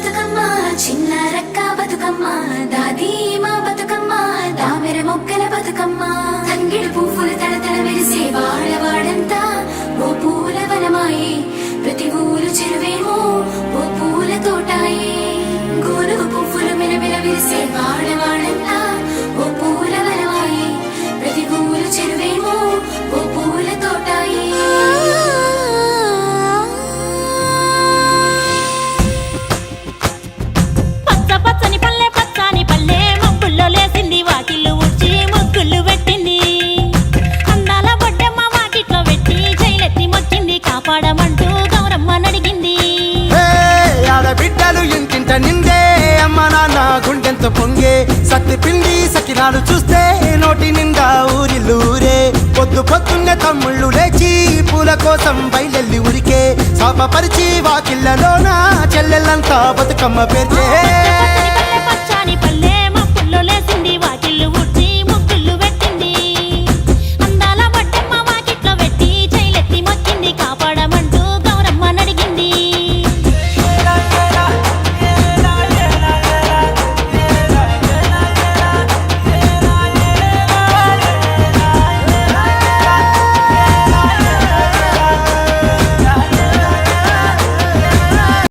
బతుకమ్మ చిన్న రక్క బతుకమ్మ దాది మా బతుకమ్మ దామెర మొక్కల బతుకమ్మ తంగిడు పువ్వులు తడతడ మెరిసే వాడవాడంతా ఓ పూల వనమాయే ప్రతి ఊరు చెరువేమో ఓ పూల తోటాయే గోరుగు పువ్వులు మెలమెల విరిసే వాడవాడంతా ఓ పూల వనమాయే ప్రతి ఊరు చెరువేమో ఓ పూల తోటాయే పచ్చని పల్లె పచ్చని పల్లె మబ్బుల్లో లేసింది వాకిళ్ళు ఊడ్చి ముగ్గులు పెట్టింది అందాల బొడ్డమ్మ వాకిట్లో పెట్టి జైలెత్తి మొక్కింది కాపాడమంటూ గౌరమ్మ నడిగింది ఆడబిడ్డలు ఇంటింట నిందే అమ్మ నాన్న గుండెంత పొంగే సత్తి పిండి సకినాలు చూస్తే నోటి నిండా ఊరిల్లూరే పొద్దు పొద్దున్నే తమ్ముళ్ళు లేచి పూల కోసం బయలెల్లి ఉరికే శాపపరిచి వాకిళ్ళలోన చెల్లెళ్ళంతా బతుకమ్మ పేర్చే